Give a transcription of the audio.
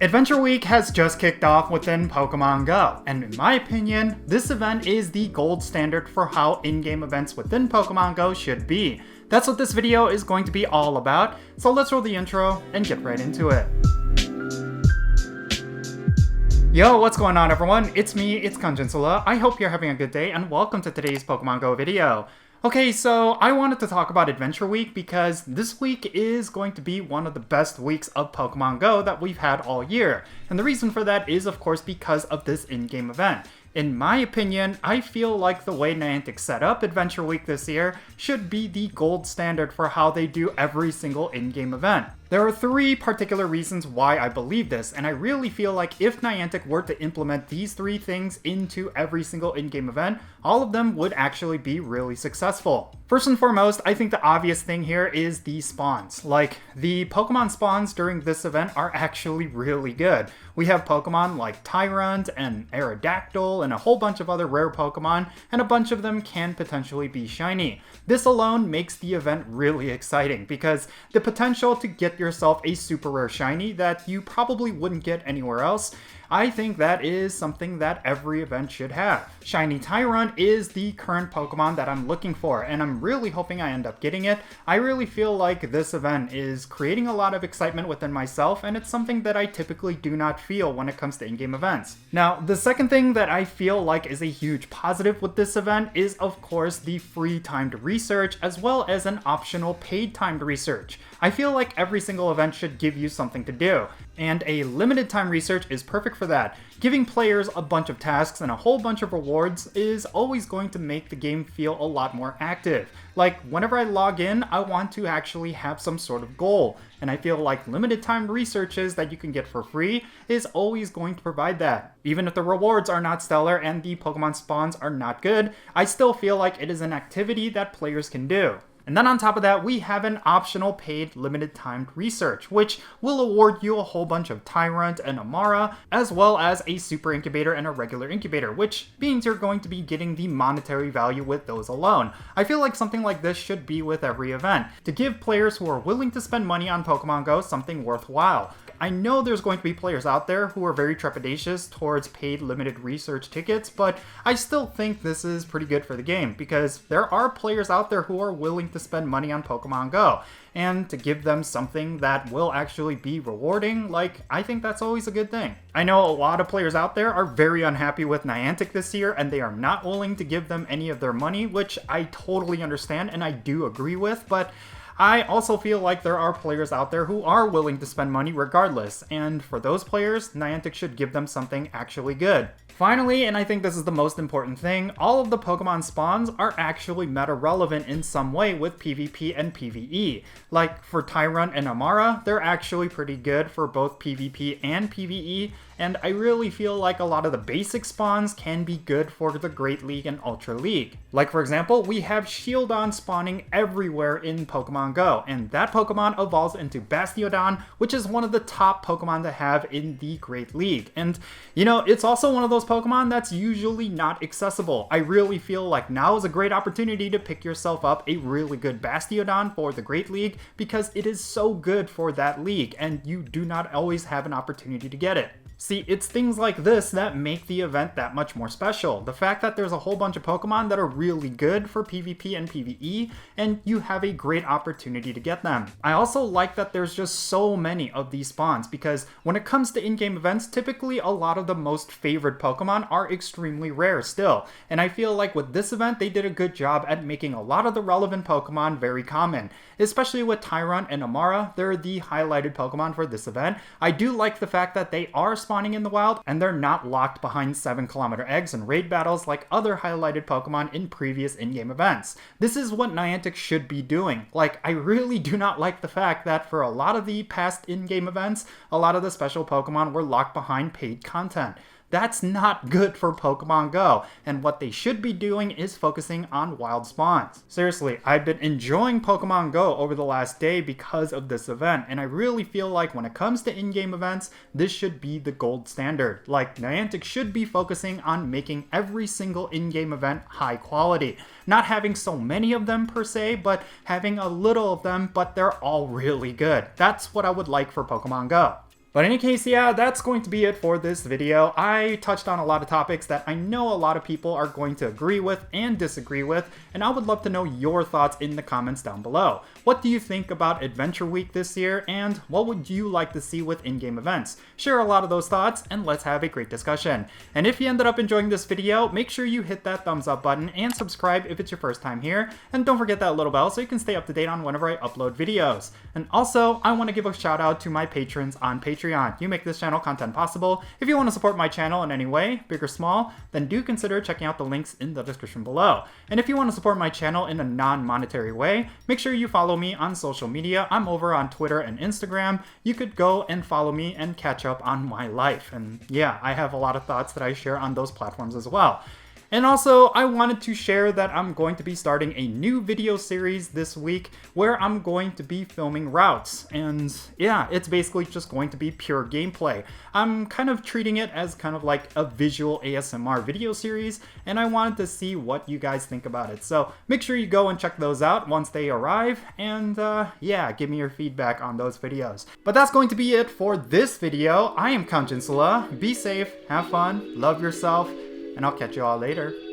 Adventure Week has just kicked off within Pokémon Go, and in my opinion, this event is the gold standard for how in-game events within Pokémon Go should be. That's what this video is going to be all about, so let's roll the intro and get right into it. Yo, what's going on everyone? It's me, it's Jinsula. I hope you're having a good day and welcome to today's Pokémon Go video. Okay, so I wanted to talk about Adventure Week because this week is going to be one of the best weeks of Pokémon Go that we've had all year. And the reason for that is, of course, because of this in-game event. In my opinion, I feel like the way Niantic set up Adventure Week this year should be the gold standard for how they do every single in-game event. There are three particular reasons why I believe this, and I really feel like if Niantic were to implement these three things into every single in-game event, all of them would actually be really successful. First and foremost, I think the obvious thing here is the spawns. Like, the Pokemon spawns during this event are actually really good. We have Pokemon like Tyrant and Aerodactyl and a whole bunch of other rare Pokemon, and a bunch of them can potentially be shiny. This alone makes the event really exciting because the potential to get yourself a super rare shiny that you probably wouldn't get anywhere else, I think that is something that every event should have. Shiny Tyrant is the current Pokemon that I'm looking for, and I'm really hoping I end up getting it. I really feel like this event is creating a lot of excitement within myself, and it's something that I typically do not feel when it comes to in-game events. Now, the second thing that I feel like is a huge positive with this event is, of course, the free timed research, as well as an optional paid timed research. I feel like every single event should give you something to do, and a limited time research is perfect for that. Giving players a bunch of tasks and a whole bunch of rewards is always going to make the game feel a lot more active. Like, whenever I log in, I want to actually have some sort of goal, and I feel like limited time researches that you can get for free is always going to provide that. Even if the rewards are not stellar and the Pokemon spawns are not good, I still feel like it is an activity that players can do. And then on top of that, we have an optional paid limited timed research, which will award you a whole bunch of Tyrant and Amara, as well as a super incubator and a regular incubator, which means you're going to be getting the monetary value with those alone. I feel like something like this should be with every event, to give players who are willing to spend money on Pokemon Go something worthwhile. I know there's going to be players out there who are very trepidatious towards paid limited research tickets, but I still think this is pretty good for the game because there are players out there who are willing to spend money on Pokemon Go, and to give them something that will actually be rewarding, like, I think that's always a good thing. I know a lot of players out there are very unhappy with Niantic this year and they are not willing to give them any of their money, which I totally understand and I do agree with, but I also feel like there are players out there who are willing to spend money regardless, and for those players, Niantic should give them something actually good. Finally, and I think this is the most important thing, all of the Pokemon spawns are actually meta relevant in some way with PvP and PvE. Like for Tyrant and Amara, they're actually pretty good for both PvP and PvE, and I really feel like a lot of the basic spawns can be good for the Great League and Ultra League. Like for example, we have Shieldon spawning everywhere in Pokemon Go, and that Pokemon evolves into Bastiodon, which is one of the top Pokemon to have in the Great League. And you know, it's also one of those Pokemon that's usually not accessible. I really feel like now is a great opportunity to pick yourself up a really good Bastiodon for the Great League because it is so good for that league and you do not always have an opportunity to get it. See, it's things like this that make the event that much more special. The fact that there's a whole bunch of Pokemon that are really good for PvP and PvE, and you have a great opportunity to get them. I also like that there's just so many of these spawns, because when it comes to in-game events, typically a lot of the most favored Pokemon are extremely rare still. And I feel like with this event, they did a good job at making a lot of the relevant Pokemon very common. Especially with Tyrant and Amara, they're the highlighted Pokemon for this event. I do like the fact that they are spawning in the wild, and they're not locked behind 7-kilometer eggs and raid battles like other highlighted Pokemon in previous in-game events. This is what Niantic should be doing. Like, I really do not like the fact that for a lot of the past in-game events, a lot of the special Pokemon were locked behind paid content. That's not good for Pokemon Go, and what they should be doing is focusing on wild spawns. Seriously, I've been enjoying Pokemon Go over the last day because of this event, and I really feel like when it comes to in-game events, this should be the gold standard. Like, Niantic should be focusing on making every single in-game event high quality. Not having so many of them per se, but having a little of them, but they're all really good. That's what I would like for Pokemon Go. But in any case, yeah, that's going to be it for this video. I touched on a lot of topics that I know a lot of people are going to agree with and disagree with, and I would love to know your thoughts in the comments down below. What do you think about Adventure Week this year, and what would you like to see with in-game events? Share a lot of those thoughts, and let's have a great discussion. And if you ended up enjoying this video, make sure you hit that thumbs up button and subscribe if it's your first time here, and don't forget that little bell so you can stay up to date on whenever I upload videos. And also, I want to give a shout out to my patrons on Patreon. You make this channel content possible. If you want to support my channel in any way, big or small, then do consider checking out the links in the description below. And if you want to support my channel in a non-monetary way, make sure you follow me on social media. I'm over on Twitter and Instagram. You could go and follow me and catch up on my life. And yeah, I have a lot of thoughts that I share on those platforms as well. And also, I wanted to share that I'm going to be starting a new video series this week where I'm going to be filming routes. And yeah, it's basically just going to be pure gameplay. I'm kind of treating it as kind of like a visual ASMR video series, and I wanted to see what you guys think about it. So make sure you go and check those out once they arrive, and yeah, give me your feedback on those videos. But that's going to be it for this video. I am Jinsula. Be safe, have fun, love yourself, and I'll catch you all later.